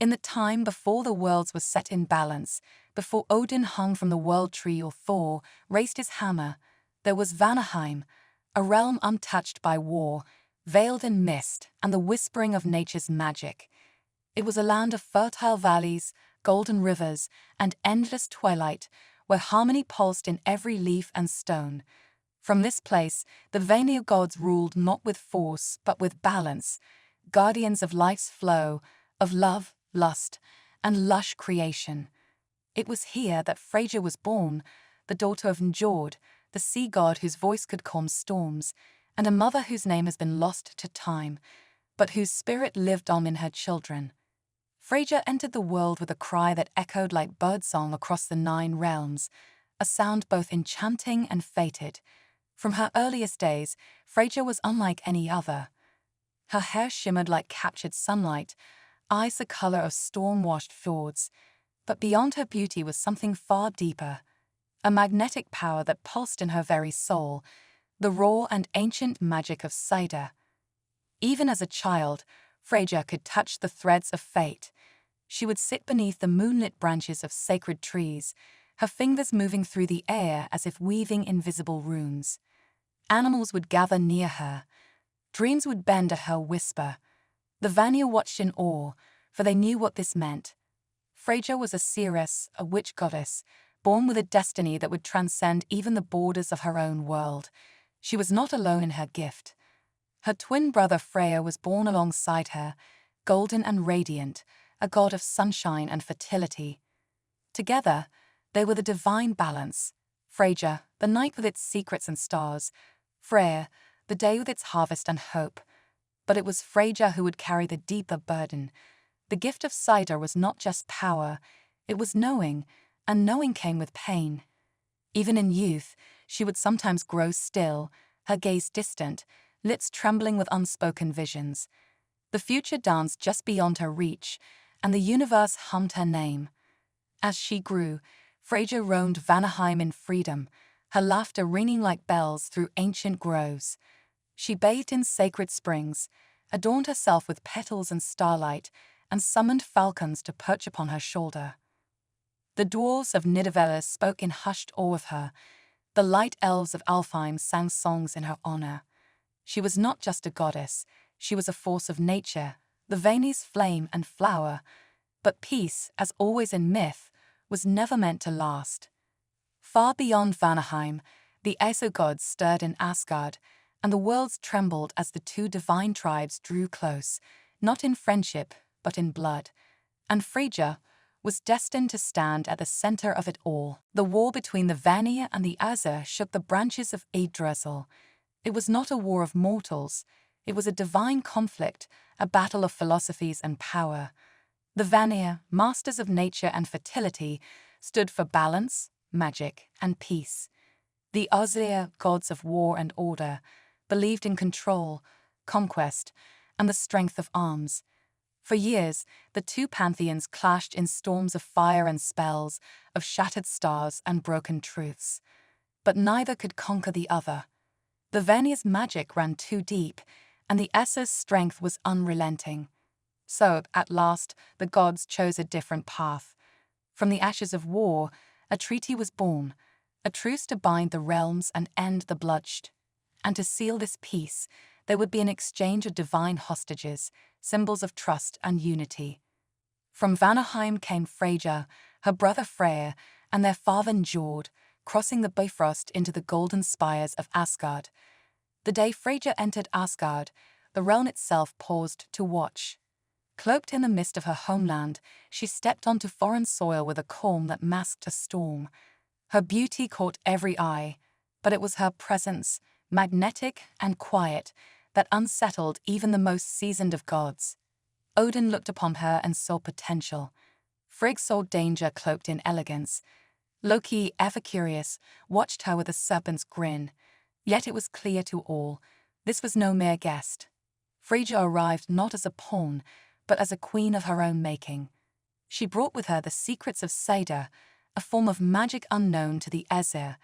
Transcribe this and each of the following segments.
In the time before the worlds were set in balance, before Odin hung from the world tree or Thor raised his hammer, there was Vanaheim, a realm untouched by war, veiled in mist and the whispering of nature's magic. It was a land of fertile valleys, golden rivers, and endless twilight, where harmony pulsed in every leaf and stone. From this place, the Vanir gods ruled not with force, but with balance, guardians of life's flow, of love, lust, and lush creation. It was here that Freyja was born, the daughter of Njord, the sea god whose voice could calm storms, and a mother whose name has been lost to time, but whose spirit lived on in her children. Freyja entered the world with a cry that echoed like birdsong across the 9 realms, a sound both enchanting and fated. From her earliest days, Freyja was unlike any other. Her hair shimmered like captured sunlight, eyes the color of storm-washed fjords, but beyond her beauty was something far deeper, a magnetic power that pulsed in her very soul, the raw and ancient magic of Saida. Even as a child, Freyja could touch the threads of fate. She would sit beneath the moonlit branches of sacred trees, her fingers moving through the air as if weaving invisible runes. Animals would gather near her. Dreams would bend at her whisper. The Vanir watched in awe, for they knew what this meant. Freyja was a seeress, a witch goddess, born with a destiny that would transcend even the borders of her own world. She was not alone in her gift. Her twin brother Freyja was born alongside her, golden and radiant, a god of sunshine and fertility. Together, they were the divine balance. Freyja, the night with its secrets and stars. Freyja, the day with its harvest and hope. But it was Freyja who would carry the deeper burden. The gift of Saida was not just power, it was knowing, and knowing came with pain. Even in youth, she would sometimes grow still, her gaze distant, lips trembling with unspoken visions. The future danced just beyond her reach, and the universe hummed her name. As she grew, Freyja roamed Vanaheim in freedom, her laughter ringing like bells through ancient groves. She bathed in sacred springs, adorned herself with petals and starlight, and summoned falcons to perch upon her shoulder. The dwarves of Nidavellir spoke in hushed awe of her. The light elves of Alfheim sang songs in her honor. She was not just a goddess, she was a force of nature, the Vanir's flame and flower. But peace, as always in myth, was never meant to last. Far beyond Vanaheim, the Aesir gods stirred in Asgard, and the worlds trembled as the 2 divine tribes drew close, not in friendship, but in blood. And Freyja was destined to stand at the center of it all. The war between the Vanir and the Aesir shook the branches of Yggdrasil. It was not a war of mortals, it was a divine conflict, a battle of philosophies and power. The Vanir, masters of nature and fertility, stood for balance, magic, and peace. The Aesir, gods of war and order, believed in control, conquest, and the strength of arms. For years, the 2 pantheons clashed in storms of fire and spells, of shattered stars and broken truths. But neither could conquer the other. The Vanir's magic ran too deep, and the Aesir's strength was unrelenting. So, at last, the gods chose a different path. From the ashes of war, a treaty was born, a truce to bind the realms and end the bloodshed. And to seal this peace, there would be an exchange of divine hostages, symbols of trust and unity. From Vanaheim came Freyja, her brother Freyr, and their father Njord, crossing the Bifrost into the golden spires of Asgard. The day Freyja entered Asgard, the realm itself paused to watch. Cloaked in the mist of her homeland, she stepped onto foreign soil with a calm that masked a storm. Her beauty caught every eye, but it was her presence, magnetic and quiet, that unsettled even the most seasoned of gods. Odin looked upon her and saw potential. Frigg saw danger cloaked in elegance. Loki, ever curious, watched her with a serpent's grin. Yet it was clear to all, this was no mere guest. Freyja arrived not as a pawn, but as a queen of her own making. She brought with her the secrets of Saida, a form of magic unknown to the Aesir,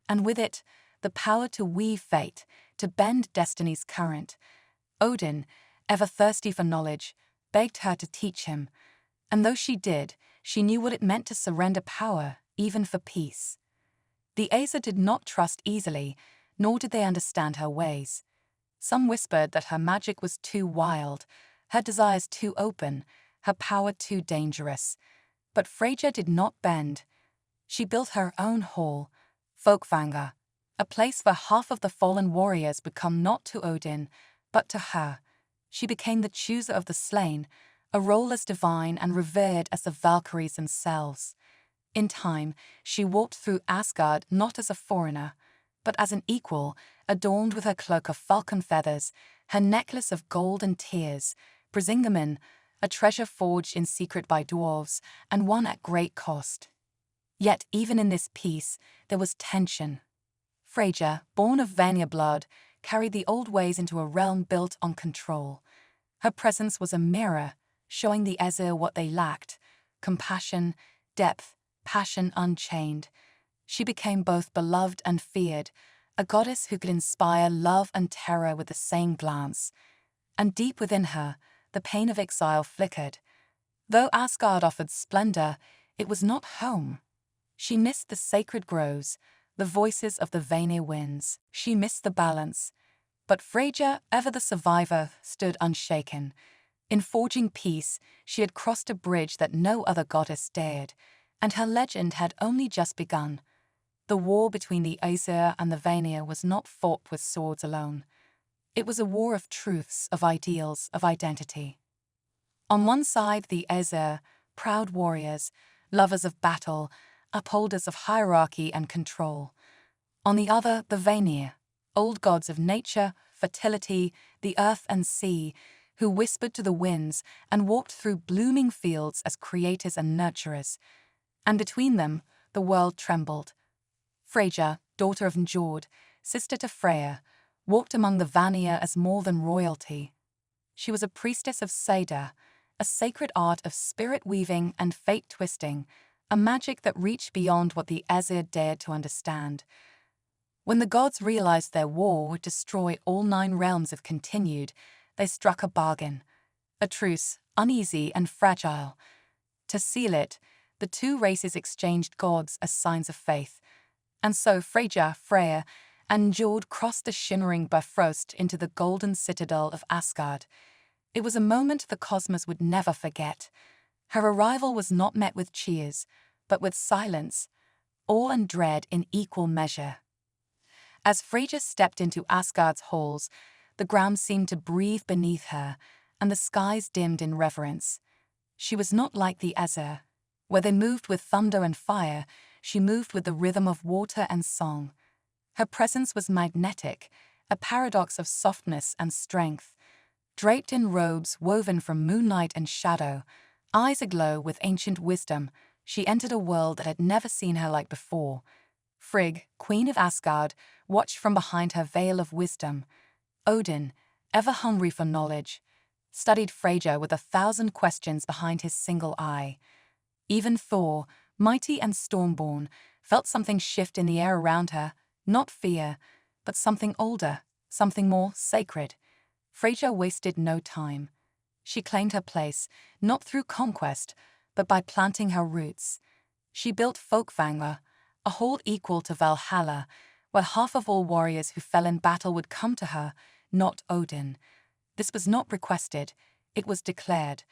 and with it, the power to weave fate, to bend destiny's current. Odin, ever thirsty for knowledge, begged her to teach him. And though she did, she knew what it meant to surrender power, even for peace. The Aesir did not trust easily, nor did they understand her ways. Some whispered that her magic was too wild, her desires too open, her power too dangerous. But Freyja did not bend. She built her own hall, Fólkvangr, a place where half of the fallen warriors would come not to Odin, but to her. She became the chooser of the slain, a role as divine and revered as the Valkyries themselves. In time, she walked through Asgard not as a foreigner, but as an equal, adorned with her cloak of falcon feathers, her necklace of gold and tears, Brísingamen, a treasure forged in secret by dwarves, and won at great cost. Yet even in this peace, there was tension. Freyja, born of Vanir blood, carried the old ways into a realm built on control. Her presence was a mirror, showing the Aesir what they lacked: compassion, depth, passion unchained. She became both beloved and feared, a goddess who could inspire love and terror with the same glance. And deep within her, the pain of exile flickered. Though Asgard offered splendor, it was not home. She missed the sacred groves, the voices of the Vanir winds. She missed the balance. But Freyja, ever the survivor, stood unshaken. In forging peace, she had crossed a bridge that no other goddess dared, and her legend had only just begun. The war between the Aesir and the Vanir was not fought with swords alone. It was a war of truths, of ideals, of identity. On one side, the Aesir, proud warriors, lovers of battle, upholders of hierarchy and control. On the other, the Vanir, old gods of nature, fertility, the earth and sea, who whispered to the winds and walked through blooming fields as creators and nurturers. And between them, the world trembled. Freyja, daughter of Untold, sister to Freyja, walked among the Vanir as more than royalty. She was a priestess of Seda, a sacred art of spirit-weaving and fate-twisting, a magic that reached beyond what the Aesir dared to understand. When the gods realized their war would destroy all 9 realms if continued, they struck a bargain. A truce, uneasy and fragile. To seal it, the 2 races exchanged gods as signs of faith. And so Freyja, Freyja, and Njord crossed the shimmering Bifrost into the golden citadel of Asgard. It was a moment the cosmos would never forget. Her arrival was not met with cheers, but with silence, awe and dread in equal measure. As Freyja stepped into Asgard's halls, the ground seemed to breathe beneath her, and the skies dimmed in reverence. She was not like the Aesir. Where they moved with thunder and fire, she moved with the rhythm of water and song. Her presence was magnetic, a paradox of softness and strength. Draped in robes woven from moonlight and shadow, eyes aglow with ancient wisdom, she entered a world that had never seen her like before. Frigg, queen of Asgard, watched from behind her veil of wisdom. Odin, ever hungry for knowledge, studied Freyja with 1,000 questions behind his single eye. Even Thor, mighty and stormborn, felt something shift in the air around her, not fear, but something older, something more sacred. Freyja wasted no time. She claimed her place, not through conquest, but by planting her roots. She built Fólkvangr, a hall equal to Valhalla, where half of all warriors who fell in battle would come to her, not Odin. This was not requested, it was declared,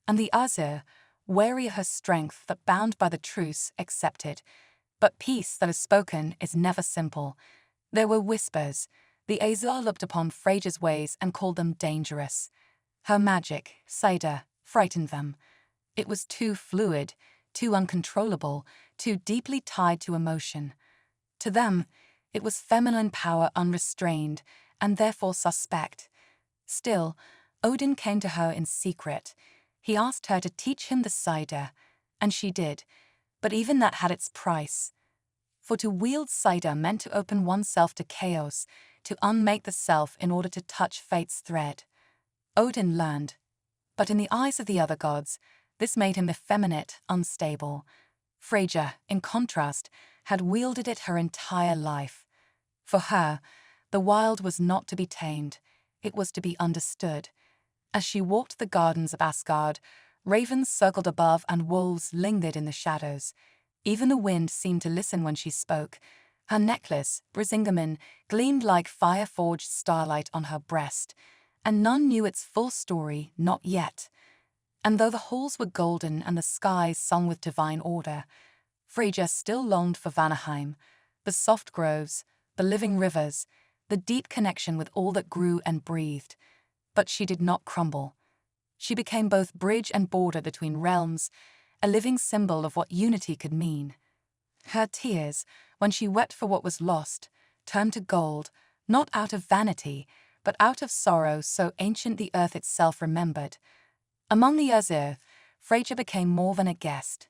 and the Aesir, wary of her strength but bound by the truce, accepted. But peace that is spoken is never simple. There were whispers. The Aesir looked upon Freyja's ways and called them dangerous. Her magic, Seda, frightened them. It was too fluid, too uncontrollable, too deeply tied to emotion. To them, it was feminine power unrestrained, and therefore suspect. Still, Odin came to her in secret. He asked her to teach him the Seda, and she did, but even that had its price. For to wield Seda meant to open oneself to chaos, to unmake the self in order to touch fate's thread. Odin learned, but in the eyes of the other gods, this made him effeminate, unstable. Freyja, in contrast, had wielded it her entire life. For her, the wild was not to be tamed, it was to be understood. As she walked the gardens of Asgard, Ravens circled above and wolves lingered in the shadows. Even the wind seemed to listen when she spoke. Her necklace, Brísingamen, gleamed like fire-forged starlight on her breast, and none knew its full story, not yet. And though the halls were golden and the skies sung with divine order, Freyja still longed for Vanaheim, the soft groves, the living rivers, the deep connection with all that grew and breathed. But she did not crumble. She became both bridge and border between realms, a living symbol of what unity could mean. Her tears, when she wept for what was lost, turned to gold, not out of vanity, but out of sorrow so ancient the earth itself remembered. Among the Æsir, Freyja became more than a guest.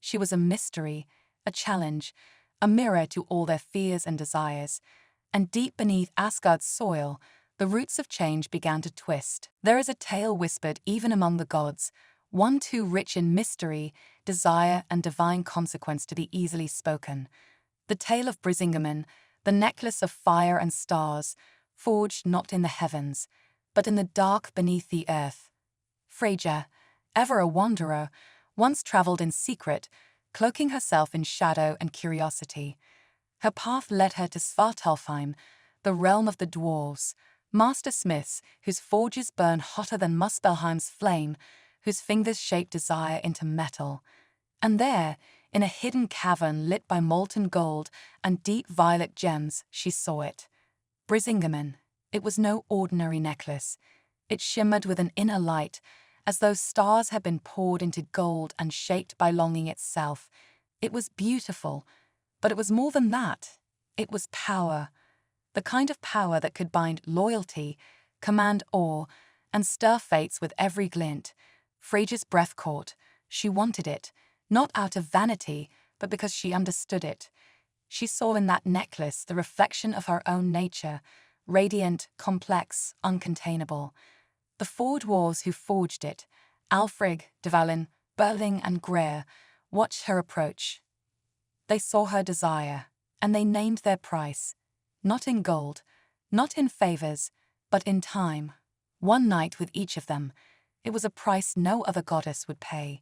She was a mystery, a challenge, a mirror to all their fears and desires, and deep beneath Asgard's soil, the roots of change began to twist. There is a tale whispered even among the gods, one too rich in mystery, desire, and divine consequence to be easily spoken. The tale of Brísingamen, the necklace of fire and stars, forged not in the heavens, but in the dark beneath the earth. Freyja, ever a wanderer, once traveled in secret, cloaking herself in shadow and curiosity. Her path led her to Svartalfheim, the realm of the dwarves, master smiths whose forges burn hotter than Muspelheim's flame, whose fingers shape desire into metal. And there, in a hidden cavern lit by molten gold and deep violet gems, she saw it. Brísingamen. It was no ordinary necklace. It shimmered with an inner light, as though stars had been poured into gold and shaped by longing itself. It was beautiful, but it was more than that. It was power. The kind of power that could bind loyalty, command awe, and stir fates with every glint. Freyja's breath caught. She wanted it, not out of vanity, but because she understood it. She saw in that necklace the reflection of her own nature, radiant, complex, uncontainable. The four dwarves who forged it, Alfrig, Dvalin, Berling, and Greer, watched her approach. They saw her desire, and they named their price. Not in gold, not in favors, but in time. One night with each of them. It was a price no other goddess would pay.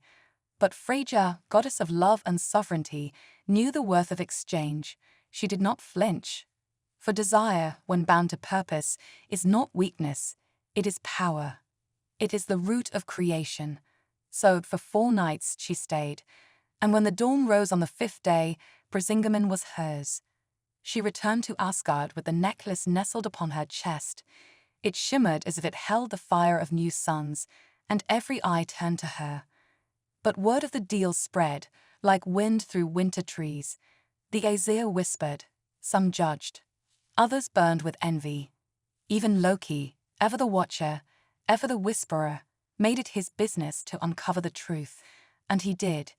But Freyja, goddess of love and sovereignty, knew the worth of exchange. She did not flinch. For desire, when bound to purpose, is not weakness. It is power. It is the root of creation. So for 4 nights she stayed, and when the dawn rose on the 5th day, Brísingamen was hers. She returned to Asgard with the necklace nestled upon her chest. It shimmered as if it held the fire of new suns, and every eye turned to her. But word of the deal spread, like wind through winter trees. The Æsir whispered, some judged, others burned with envy. Even Loki, ever the watcher, ever the whisperer, made it his business to uncover the truth. And he did.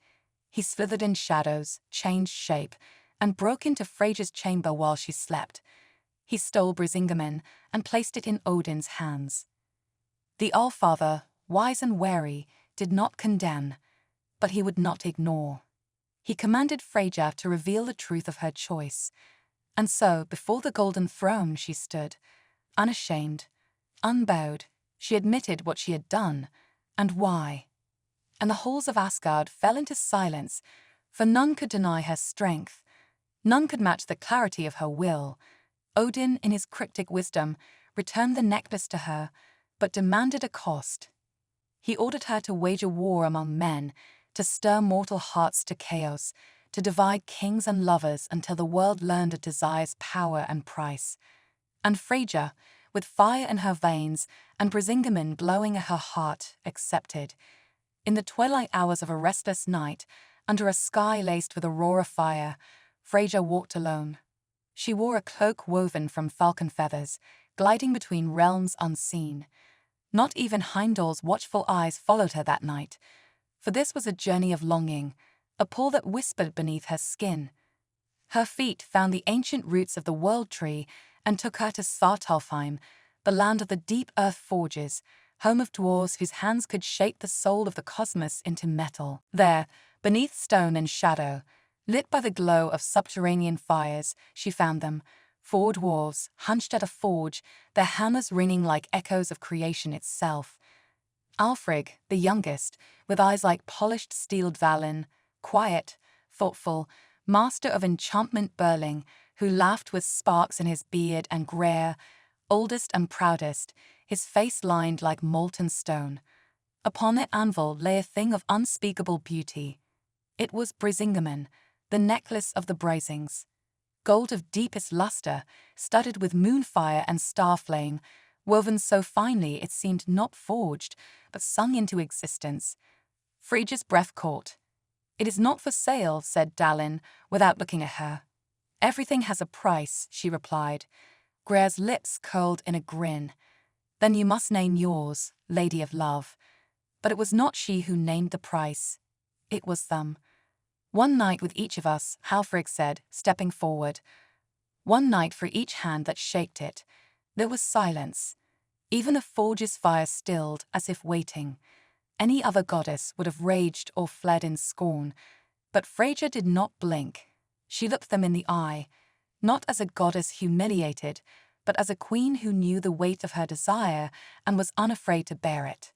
He slithered in shadows, changed shape, and broke into Freyja's chamber while she slept. He stole Brísingamen and placed it in Odin's hands. The Allfather, wise and wary, did not condemn, but he would not ignore. He commanded Freyja to reveal the truth of her choice. And so, before the golden throne she stood, unashamed, unbowed. She admitted what she had done, and why. And the halls of Asgard fell into silence, for none could deny her strength. None could match the clarity of her will. Odin, in his cryptic wisdom, returned the necklace to her, but demanded a cost. He ordered her to wage a war among men, to stir mortal hearts to chaos, to divide kings and lovers until the world learned of desire's power and price. And Freyja, with fire in her veins and Brísingamen glowing at her heart, accepted. In the twilight hours of a restless night, under a sky laced with aurora fire, Freyja walked alone. She wore a cloak woven from falcon feathers, gliding between realms unseen. Not even Heimdall's watchful eyes followed her that night, for this was a journey of longing, a pull that whispered beneath her skin. Her feet found the ancient roots of the World Tree and took her to Svartalfheim, the land of the deep earth forges, home of dwarves whose hands could shape the soul of the cosmos into metal. There, beneath stone and shadow, lit by the glow of subterranean fires, she found them, 4 dwarves, hunched at a forge, their hammers ringing like echoes of creation itself. Alfrig, the youngest, with eyes like polished steeled Valin, quiet, thoughtful, master of enchantment Burling, who laughed with sparks in his beard and Greer, oldest and proudest, his face lined like molten stone. Upon the anvil lay a thing of unspeakable beauty. It was Brísingamen, the necklace of the Brazings. Gold of deepest luster, studded with moonfire and star flame, woven so finely it seemed not forged, but sung into existence. Freyja's breath caught. "It is not for sale," said Dalin, without looking at her. "Everything has a price," she replied. Greer's lips curled in a grin. "Then you must name yours, Lady of Love." But it was not she who named the price. It was them. "One night with each of us," Halfrig said, stepping forward. "One night for each hand that shaked it." There was silence. Even the forge's fire stilled, as if waiting. Any other goddess would have raged or fled in scorn. But Freyja did not blink. She looked them in the eye, not as a goddess humiliated, but as a queen who knew the weight of her desire and was unafraid to bear it.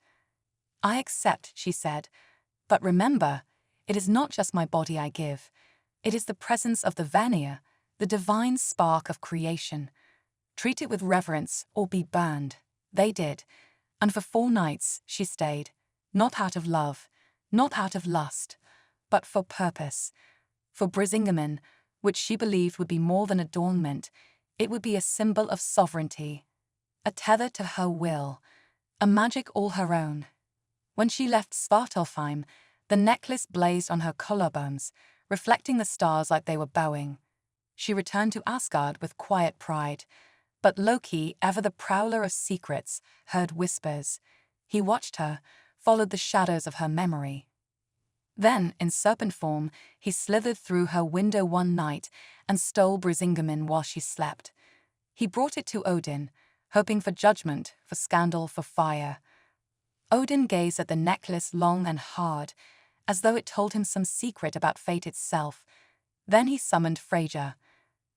"I accept," she said, "but remember, it is not just my body I give. It is the presence of the Vanir, the divine spark of creation. Treat it with reverence or be burned." They did, and for 4 nights she stayed, not out of love, not out of lust, but for purpose. For Brísingamen, which she believed would be more than adornment, it would be a symbol of sovereignty, a tether to her will, a magic all her own. When she left Svartalfheim, the necklace blazed on her collarbones, reflecting the stars like they were bowing. She returned to Asgard with quiet pride. But Loki, ever the prowler of secrets, heard whispers. He watched her, followed the shadows of her memory. Then, in serpent form, he slithered through her window one night and stole Brísingamen while she slept. He brought it to Odin, hoping for judgment, for scandal, for fire. Odin gazed at the necklace long and hard, as though it told him some secret about fate itself. Then he summoned Freyja.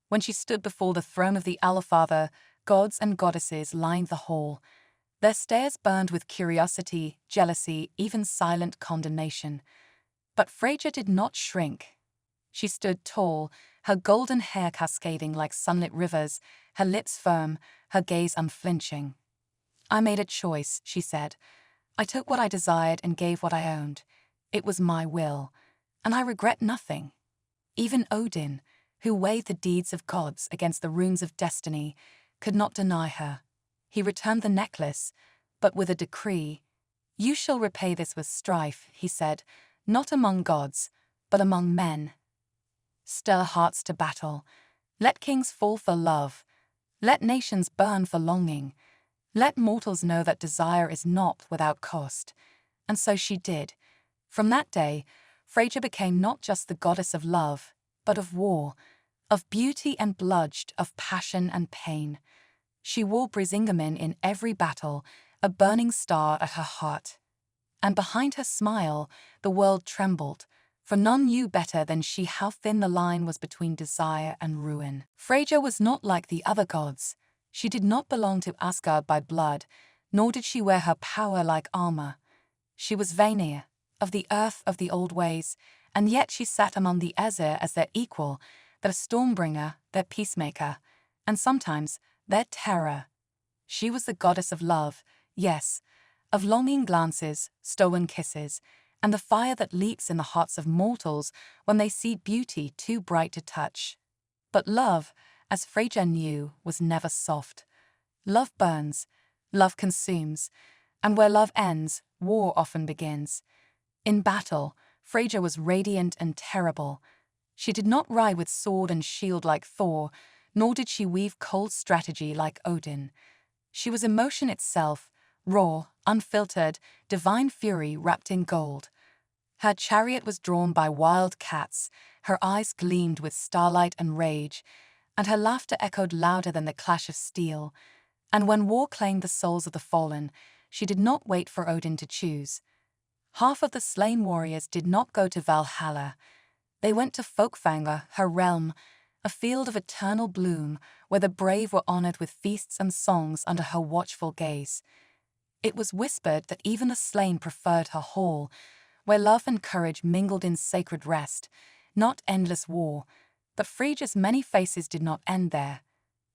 When she stood before the throne of the Allfather, gods and goddesses lined the hall. Their stares burned with curiosity, jealousy, even silent condemnation. But Freyja did not shrink. She stood tall, her golden hair cascading like sunlit rivers, her lips firm, her gaze unflinching. "I made a choice," she said. "I took what I desired and gave what I owned. It was my will, and I regret nothing." Even Odin, who weighed the deeds of gods against the runes of destiny, could not deny her. He returned the necklace, but with a decree. "You shall repay this with strife," he said, "not among gods, but among men. Stir hearts to battle. Let kings fall for love. Let nations burn for longing. Let mortals know that desire is not without cost." And so she did. From that day, Freyja became not just the goddess of love, but of war, of beauty and bloodshed, of passion and pain. She wore Brísingamen in every battle, a burning star at her heart. And behind her smile, the world trembled, for none knew better than she how thin the line was between desire and ruin. Freyja was not like the other gods. She did not belong to Asgard by blood, nor did she wear her power like armor. She was Vanir, of the earth of the old ways, and yet she sat among the Aesir as their equal, their stormbringer, their peacemaker, and sometimes their terror. She was the goddess of love, yes, of longing glances, stolen kisses, and the fire that leaps in the hearts of mortals when they see beauty too bright to touch. But love, as Freyja knew, was never soft. Love burns, love consumes, and where love ends, war often begins. In battle, Freyja was radiant and terrible. She did not ride with sword and shield like Thor, nor did she weave cold strategy like Odin. She was emotion itself, raw, unfiltered, divine fury wrapped in gold. Her chariot was drawn by wild cats, her eyes gleamed with starlight and rage, and her laughter echoed louder than the clash of steel. And when war claimed the souls of the fallen, she did not wait for Odin to choose. Half of the slain warriors did not go to Valhalla. They went to Fólkvangr, her realm, a field of eternal bloom where the brave were honored with feasts and songs under her watchful gaze. It was whispered that even the slain preferred her hall, where love and courage mingled in sacred rest, not endless war. But Freyja's many faces did not end there.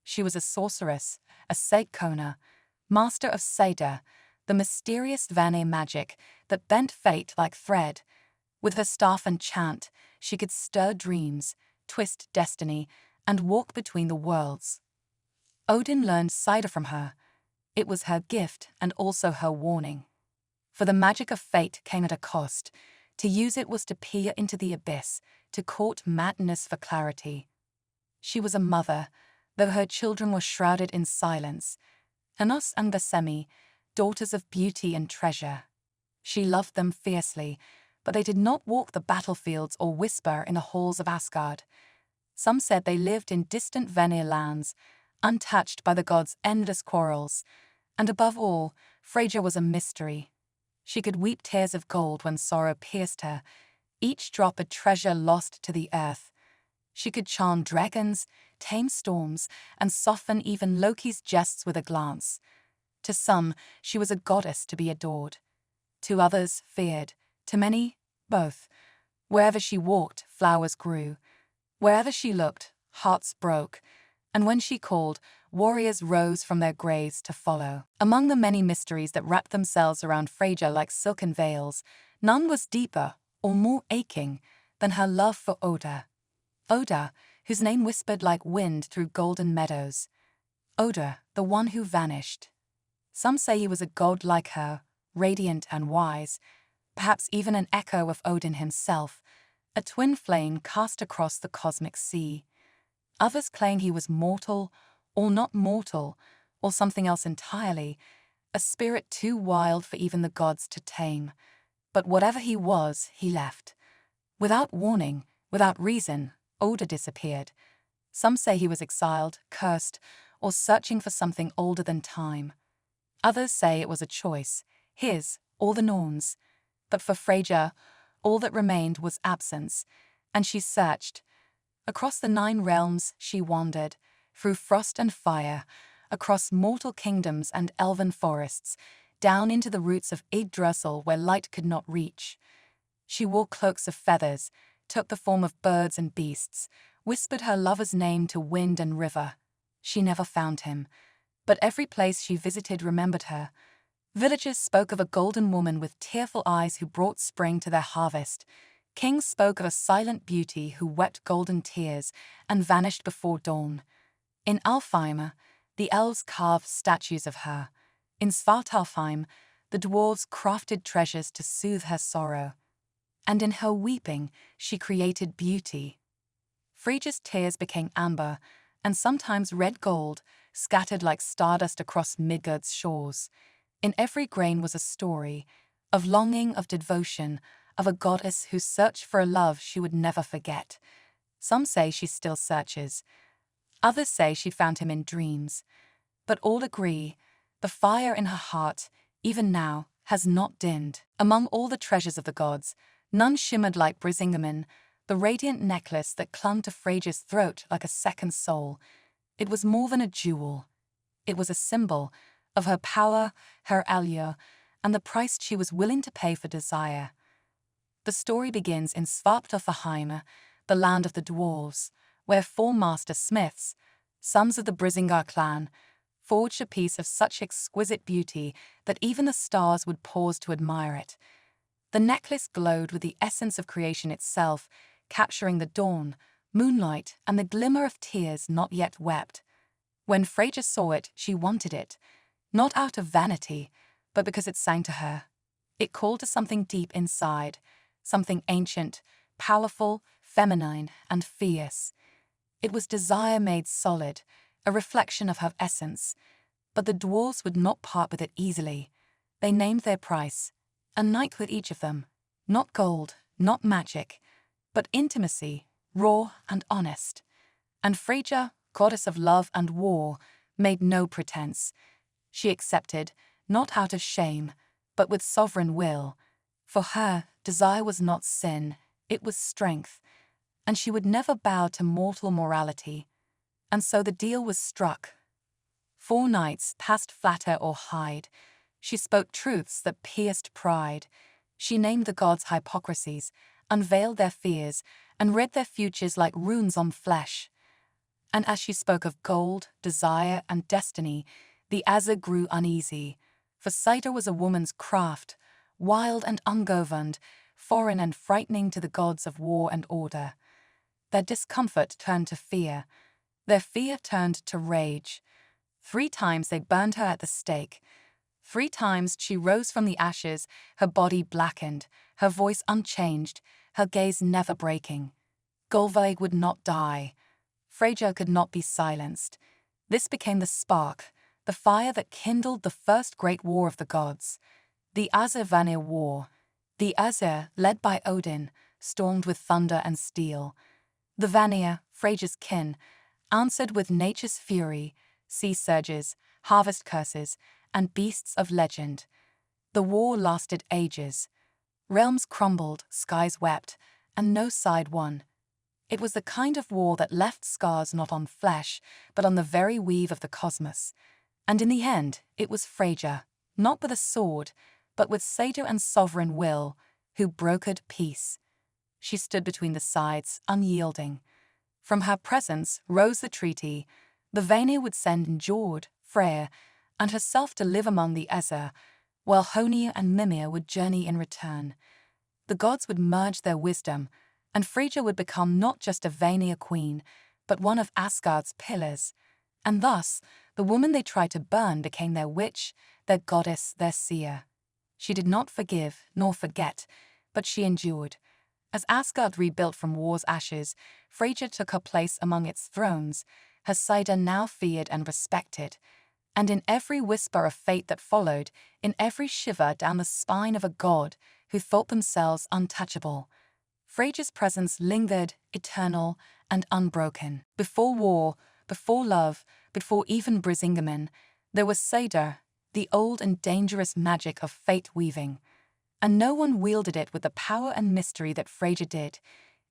She was a sorceress, a Seikona, master of Seda, the mysterious Vanir magic that bent fate like thread. With her staff and chant, she could stir dreams, twist destiny, and walk between the worlds. Odin learned Seda from her. It was her gift and also her warning. For the magic of fate came at a cost. To use it was to peer into the abyss, to court madness for clarity. She was a mother, though her children were shrouded in silence. Anos and Besemi, daughters of beauty and treasure. She loved them fiercely, but they did not walk the battlefields or whisper in the halls of Asgard. Some said they lived in distant Vanir lands, untouched by the gods' endless quarrels. And above all, Freyja was a mystery. She could weep tears of gold when sorrow pierced her, each drop a treasure lost to the earth. She could charm dragons, tame storms, and soften even Loki's jests with a glance. To some, she was a goddess to be adored. To others, feared. To many, both. Wherever she walked, flowers grew. Wherever she looked, hearts broke. And when she called, warriors rose from their graves to follow. Among the many mysteries that wrapped themselves around Freyja like silken veils, none was deeper or more aching than her love for Oda. Oda, whose name whispered like wind through golden meadows. Oda, the one who vanished. Some say he was a god like her, radiant and wise, perhaps even an echo of Odin himself, a twin flame cast across the cosmic sea. Others claim he was mortal, or not mortal, or something else entirely, a spirit too wild for even the gods to tame. But whatever he was, he left. Without warning, without reason, Oda disappeared. Some say he was exiled, cursed, or searching for something older than time. Others say it was a choice, his or the Norns. But for Freyja, all that remained was absence, and she searched. Across the 9 realms she wandered, through frost and fire, across mortal kingdoms and elven forests, down into the roots of Yggdrasil where light could not reach. She wore cloaks of feathers, took the form of birds and beasts, whispered her lover's name to wind and river. She never found him, but every place she visited remembered her. Villagers spoke of a golden woman with tearful eyes who brought spring to their harvest. Kings spoke of a silent beauty who wept golden tears and vanished before dawn. In Alfheim, the elves carved statues of her. In Svartalfheim, the dwarves crafted treasures to soothe her sorrow. And in her weeping, she created beauty. Freyja's tears became amber, and sometimes red gold, scattered like stardust across Midgard's shores. In every grain was a story, of longing, of devotion, of a goddess who searched for a love she would never forget. Some say she still searches. Others say she found him in dreams. But all agree, the fire in her heart, even now, has not dimmed. Among all the treasures of the gods, none shimmered like Brísingamen, the radiant necklace that clung to Freyja's throat like a second soul. It was more than a jewel. It was a symbol of her power, her allure, and the price she was willing to pay for desire. The story begins in Svartalfheim, the land of the dwarves, where 4 master smiths, sons of the Brísingar clan, forged a piece of such exquisite beauty that even the stars would pause to admire it. The necklace glowed with the essence of creation itself, capturing the dawn, moonlight, and the glimmer of tears not yet wept. When Freyja saw it, she wanted it, not out of vanity, but because it sang to her. It called to something deep inside, something ancient, powerful, feminine, and fierce. It was desire made solid, a reflection of her essence. But the dwarves would not part with it easily. They named their price, a night with each of them, not gold, not magic, but intimacy, raw and honest. And Freyja, goddess of love and war, made no pretense. She accepted, not out of shame, but with sovereign will. For her, desire was not sin, it was strength, and she would never bow to mortal morality. And so the deal was struck. 4 nights passed flatter or hide. She spoke truths that pierced pride. She named the gods' hypocrisies, unveiled their fears, and read their futures like runes on flesh. And as she spoke of gold, desire, and destiny, the Aesir grew uneasy, for Saida was a woman's craft, wild and ungoverned, foreign and frightening to the gods of war and order. Their discomfort turned to fear. Their fear turned to rage. 3 times they burned her at the stake. 3 times she rose from the ashes, her body blackened, her voice unchanged, her gaze never breaking. Gullveig would not die. Freyja could not be silenced. This became the spark, the fire that kindled the first great war of the gods, the Aesir-Vanir War. The Aesir, led by Odin, stormed with thunder and steel. The Vanir, Freyja's kin, answered with nature's fury, sea surges, harvest curses, and beasts of legend. The war lasted ages. Realms crumbled, skies wept, and no side won. It was the kind of war that left scars not on flesh, but on the very weave of the cosmos. And in the end, it was Freyja, not with a sword, but with satyr and sovereign will, who brokered peace. She stood between the sides, unyielding. From her presence rose the treaty. The Vanir would send Njord, Freyja, and herself to live among the Aesir, while Honir and Mimir would journey in return. The gods would merge their wisdom, and Freyja would become not just a Vanir queen, but one of Asgard's pillars. And thus, the woman they tried to burn became their witch, their goddess, their seer. She did not forgive nor forget, but she endured. As Asgard rebuilt from war's ashes, Freyja took her place among its thrones, her Saida now feared and respected. And in every whisper of fate that followed, in every shiver down the spine of a god who thought themselves untouchable, Freyja's presence lingered, eternal and unbroken. Before war, before love, before even Brísingamen, there was Saida, the old and dangerous magic of fate weaving. And no one wielded it with the power and mystery that Freyja did.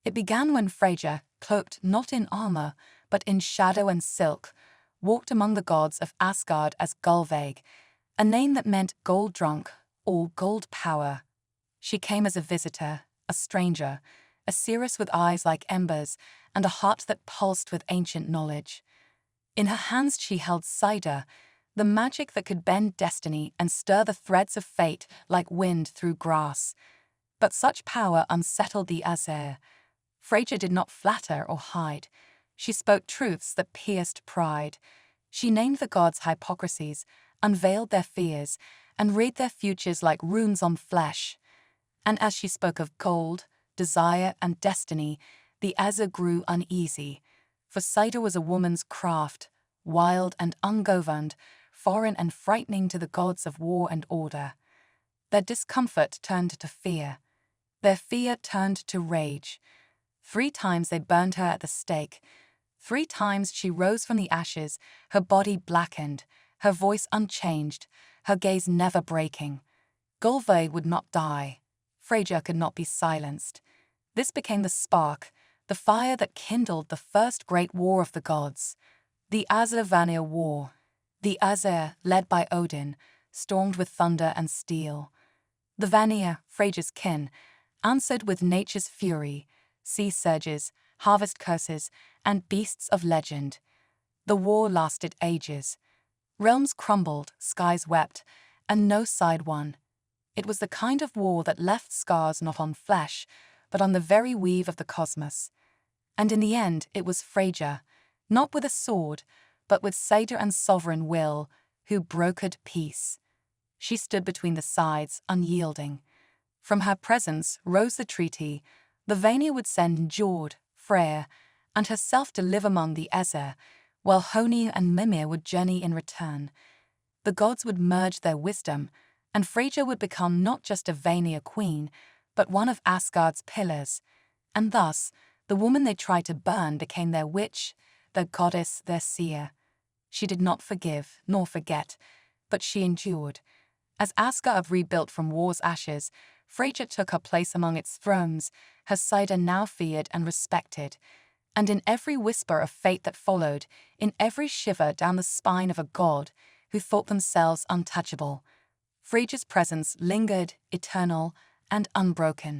It began when Freyja, cloaked not in armor, but in shadow and silk, walked among the gods of Asgard as Gullveig, a name that meant gold drunk, or gold power. She came as a visitor, a stranger, a seeress with eyes like embers and a heart that pulsed with ancient knowledge. In her hands she held Saida, the magic that could bend destiny and stir the threads of fate like wind through grass. But such power unsettled the Aesir. Freyja did not flatter or hide. She spoke truths that pierced pride. She named the gods' hypocrisies, unveiled their fears, and read their futures like runes on flesh. And as she spoke of gold, desire, and destiny, the Aesir grew uneasy. For Saida was a woman's craft, wild and ungoverned, foreign and frightening to the gods of war and order. Their discomfort turned to fear. Their fear turned to rage. 3 times they burned her at the stake. 3 times she rose from the ashes, her body blackened, her voice unchanged, her gaze never breaking. Gullveig would not die. Freyja could not be silenced. This became the spark, the fire that kindled the first great war of the gods, the Aesir-Vanir War. The Aesir, led by Odin, stormed with thunder and steel. The Vanir, Freyja's kin, answered with nature's fury, sea surges, harvest curses, and beasts of legend. The war lasted ages. Realms crumbled, skies wept, and no side won. It was the kind of war that left scars not on flesh, but on the very weave of the cosmos. And in the end, it was Freyja, not with a sword, but with satyr and sovereign will, who brokered peace. She stood between the sides, unyielding. From her presence rose the treaty. The Vanir would send Njord, Freyja, and herself to live among the Aesir, while Honir and Mimir would journey in return. The gods would merge their wisdom, and Freyja would become not just a Vanir queen, but one of Asgard's pillars. And thus, the woman they tried to burn became their witch, their goddess, their seer. She did not forgive nor forget, but she endured. As Asgard rebuilt from war's ashes, Freyja took her place among its thrones, her Saida now feared and respected. And in every whisper of fate that followed, in every shiver down the spine of a god who thought themselves untouchable, Freyja's presence lingered, eternal and unbroken.